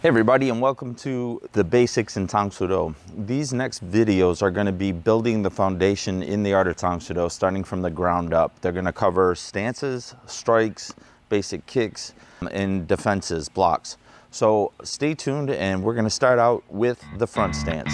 Hey everybody, and welcome to the basics in Tang Soo Do. These next videos are going to be building the foundation in the art of Tang Soo Do, starting from the ground up. They're going to cover stances, strikes, basic kicks, and defenses, blocks. So stay tuned, and we're going to start out with the front stance.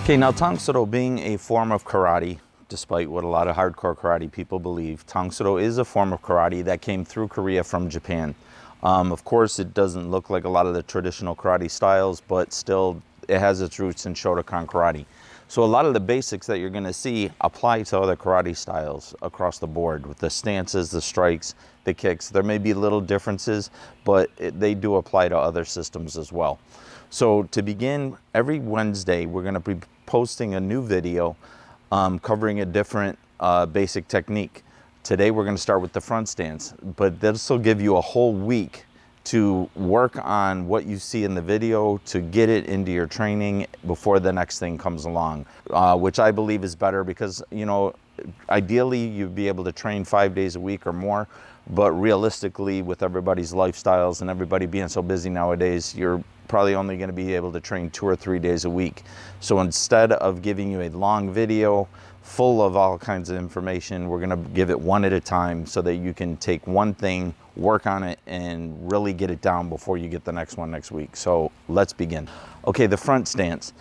Okay, now Tang Soo Do being a form of karate, despite what a lot of hardcore karate people believe, Tang Soo Do is a form of karate that came through Korea from Japan. Of course, it doesn't look like a lot of the traditional karate styles, but still it has its roots in Shotokan karate. So a lot of the basics that you're gonna see apply to other karate styles across the board with the stances, the strikes, the kicks. There may be little differences, but they do apply to other systems as well. So to begin, every Wednesday, we're gonna be posting a new video covering a different basic technique. Today we're going to start with the front stance, but this will give you a whole week to work on what you see in the video to get it into your training before the next thing comes along, which I believe is better because, you know, ideally you'd be able to train 5 days a week or more, but realistically with everybody's lifestyles and everybody being so busy nowadays, you're probably only going to be able to train 2 or 3 days a week. So instead of giving you a long video full of all kinds of information, we're going to give it one at a time so that you can take one thing, work on it, and really get it down before you get the next one next week. So let's begin. Okay, the front stance.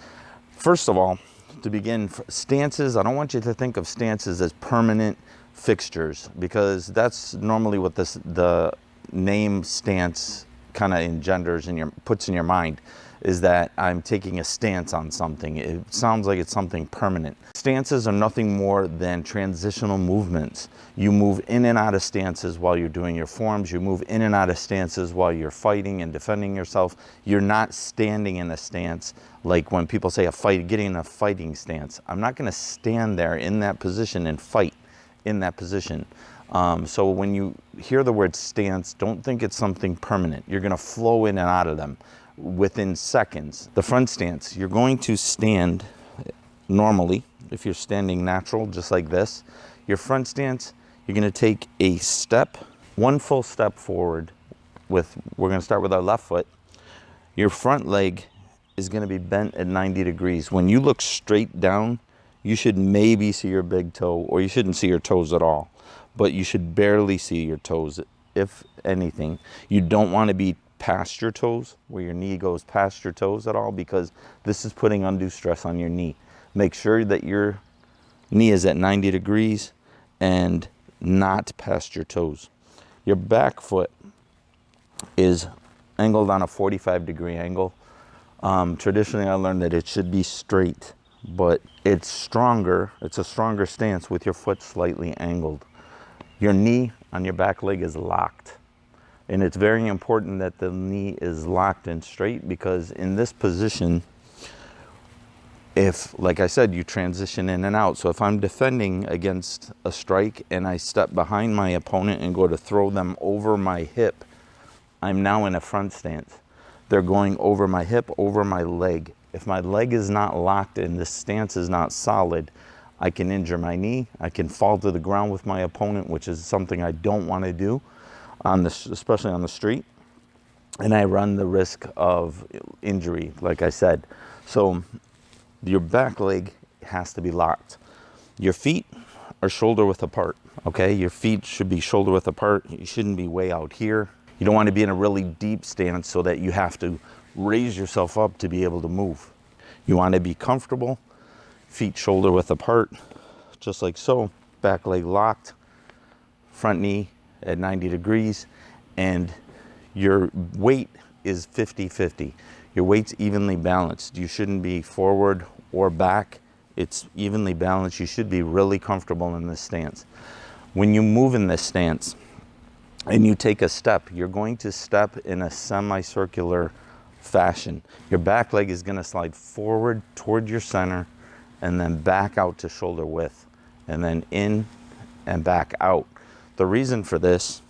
First of all, to begin, stances, I don't want you to think of stances as permanent fixtures, because that's normally what the name stance kind of engenders in puts in your mind, is that I'm taking a stance on something. It sounds like it's something permanent. Stances are nothing more than transitional movements. You move in and out of stances while you're doing your forms. You move in and out of stances while you're fighting and defending yourself. You're not standing in a stance like when people say getting in a fighting stance. I'm not going to stand there in that position and fight in that position. So when you hear the word stance, don't think it's something permanent. You're going to flow in and out of them within seconds. The front stance, you're going to stand normally. If you're standing natural, just like this, your front stance, you're going to take a step, one full step forward. We're going to start with our left foot. Your front leg is going to be bent at 90 degrees. When you look straight down, you should maybe see your big toe, or you shouldn't see your toes at all, but you should barely see your toes, if anything. You don't want to be past your toes, where your knee goes past your toes at all, because this is putting undue stress on your knee. Make sure that your knee is at 90 degrees and not past your toes. Your back foot is angled on a 45-degree angle. Traditionally, I learned that it should be straight, but it's stronger. It's a stronger stance with your foot slightly angled. Your knee on your back leg is locked. And it's very important that the knee is locked and straight, because in this position, if, like I said, you transition in and out. So if I'm defending against a strike and I step behind my opponent and go to throw them over my hip, I'm now in a front stance. They're going over my hip, over my leg. If my leg is not locked and this stance is not solid, I can injure my knee. I can fall to the ground with my opponent, which is something I don't want to do, especially on the street. And I run the risk of injury, like I said. So your back leg has to be locked. Your feet are shoulder width apart, okay? Your feet should be shoulder width apart. You shouldn't be way out here. You don't want to be in a really deep stance so that you have to raise yourself up to be able to move. You want to be comfortable, feet shoulder width apart, just like so. Back leg locked, front knee at 90 degrees, and your weight is 50-50. Your weight's evenly balanced. You shouldn't be forward or back. It's evenly balanced. You should be really comfortable in this stance. When you move in this stance and you take a step, you're going to step in a semicircular fashion. Your back leg is going to slide forward toward your center and then back out to shoulder width, and then in and back out. The reason for this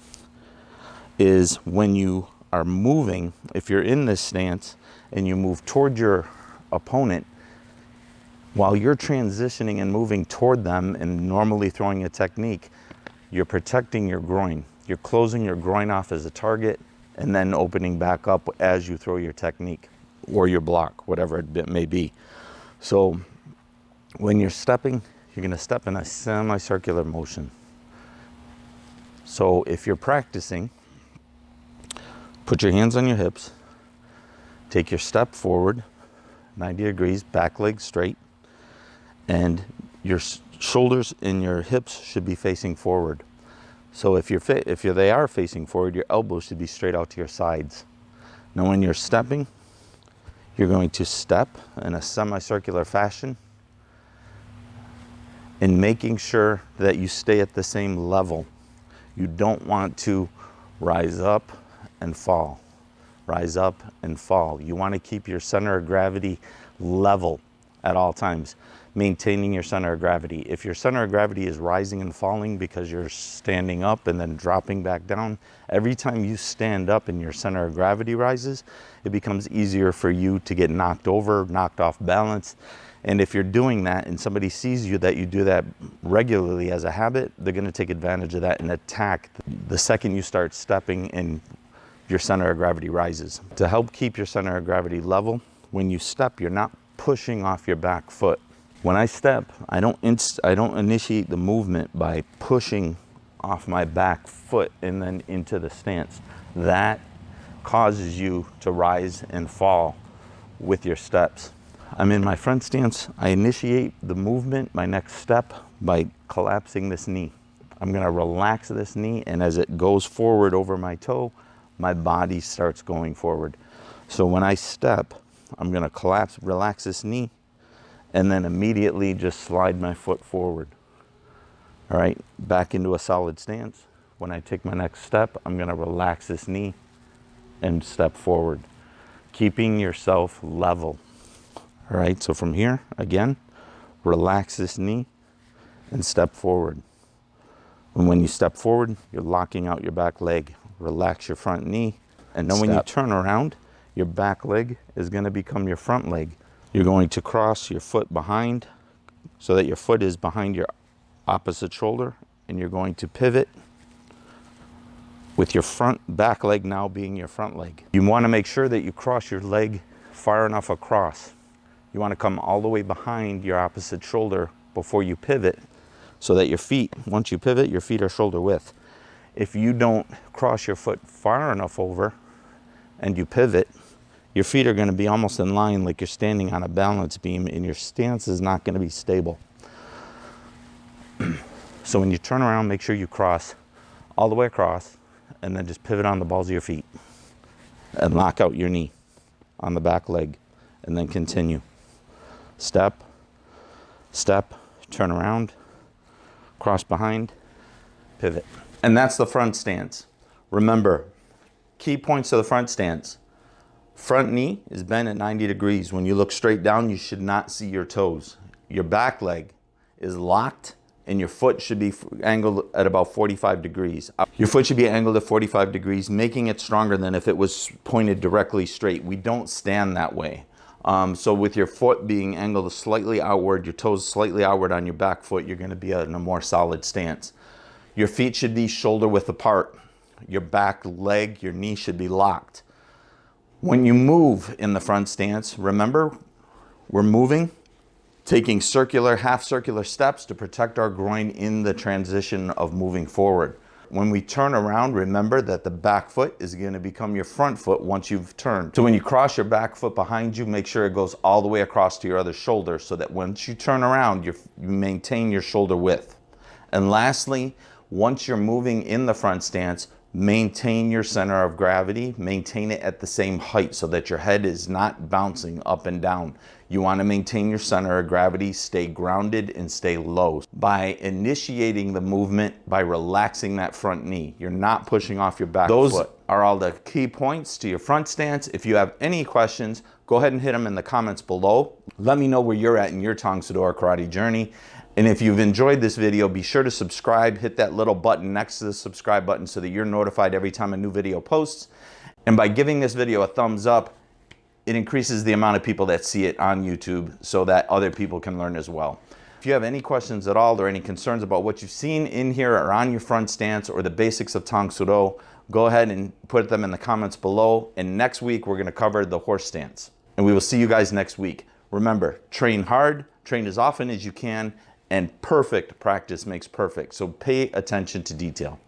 is when you are moving, if you're in this stance and you move toward your opponent, While you're transitioning and moving toward them and normally throwing a technique, you're protecting your groin. You're closing your groin off as a target and then opening back up as you throw your technique or your block, whatever it may be. So when you're stepping, you're going to step in a semicircular motion. So if you're practicing, put your hands on your hips, take your step forward, 90 degrees, back leg straight, and your shoulders and your hips should be facing forward. So if they are facing forward, your elbows should be straight out to your sides. Now when you're stepping, you're going to step in a semicircular fashion and making sure that you stay at the same level. You don't want to rise up and fall. Rise up and fall. You want to keep your center of gravity level at all times, maintaining your center of gravity. If your center of gravity is rising and falling because you're standing up and then dropping back down, every time you stand up and your center of gravity rises, it becomes easier for you to get knocked over, knocked off balance. And if you're doing that and somebody sees you that you do that regularly as a habit, they're going to take advantage of that and attack the second you start stepping and your center of gravity rises. To help keep your center of gravity level, when you step, you're not pushing off your back foot. When I step, I don't initiate the movement by pushing off my back foot and then into the stance. That causes you to rise and fall with your steps. I'm in my front stance. I initiate the movement, my next step, by collapsing this knee. I'm gonna relax this knee, and as it goes forward over my toe, my body starts going forward. So when I step, I'm gonna relax this knee, and then immediately just slide my foot forward. All right, back into a solid stance. When I take my next step, I'm gonna relax this knee and step forward, keeping yourself level. All right, so from here, again, relax this knee and step forward. And when you step forward, you're locking out your back leg. Relax your front knee. And then when you turn around, your back leg is gonna become your front leg. You're going to cross your foot behind so that your foot is behind your opposite shoulder, and you're going to pivot with your back leg now being your front leg. You wanna make sure that you cross your leg far enough across. You wanna come all the way behind your opposite shoulder before you pivot so that your feet, once you pivot, your feet are shoulder width. If you don't cross your foot far enough over and you pivot, your feet are gonna be almost in line like you're standing on a balance beam, and your stance is not gonna be stable. So when you turn around, make sure you cross all the way across, and then just pivot on the balls of your feet and lock out your knee on the back leg, and then continue. Step, step, turn around, cross behind, pivot. And that's the front stance. Remember, key points to the front stance. Front knee is bent at 90 degrees. When you look straight down, you should not see your toes. Your back leg is locked, and your foot should be angled at about 45 degrees. Your foot should be angled at 45 degrees, making it stronger than if it was pointed directly straight. We don't stand that way. So with your foot being angled slightly outward, your toes slightly outward on your back foot, you're gonna be in a more solid stance. Your feet should be shoulder width apart. Your back leg, your knee should be locked. When you move in the front stance, remember, we're moving, taking circular, half circular steps to protect our groin in the transition of moving forward. When we turn around, remember that the back foot is going to become your front foot once you've turned. So when you cross your back foot behind you, make sure it goes all the way across to your other shoulder so that once you turn around, you maintain your shoulder width. And lastly, once you're moving in the front stance, maintain your center of gravity, maintain it at the same height so that your head is not bouncing up and down. You want to maintain your center of gravity, stay grounded and stay low. By initiating the movement, by relaxing that front knee, you're not pushing off your back foot. Those are all the key points to your front stance. If you have any questions, go ahead and hit them in the comments below. Let me know where you're at in your Tang Soo Do karate journey. And if you've enjoyed this video, be sure to subscribe, hit that little button next to the subscribe button so that you're notified every time a new video posts. And by giving this video a thumbs up, it increases the amount of people that see it on YouTube so that other people can learn as well. If you have any questions at all or any concerns about what you've seen in here or on your front stance or the basics of Tang Soo Do, go ahead and put them in the comments below. And next week, we're going to cover the horse stance. And we will see you guys next week. Remember, train hard, train as often as you can, and perfect practice makes perfect. So pay attention to detail.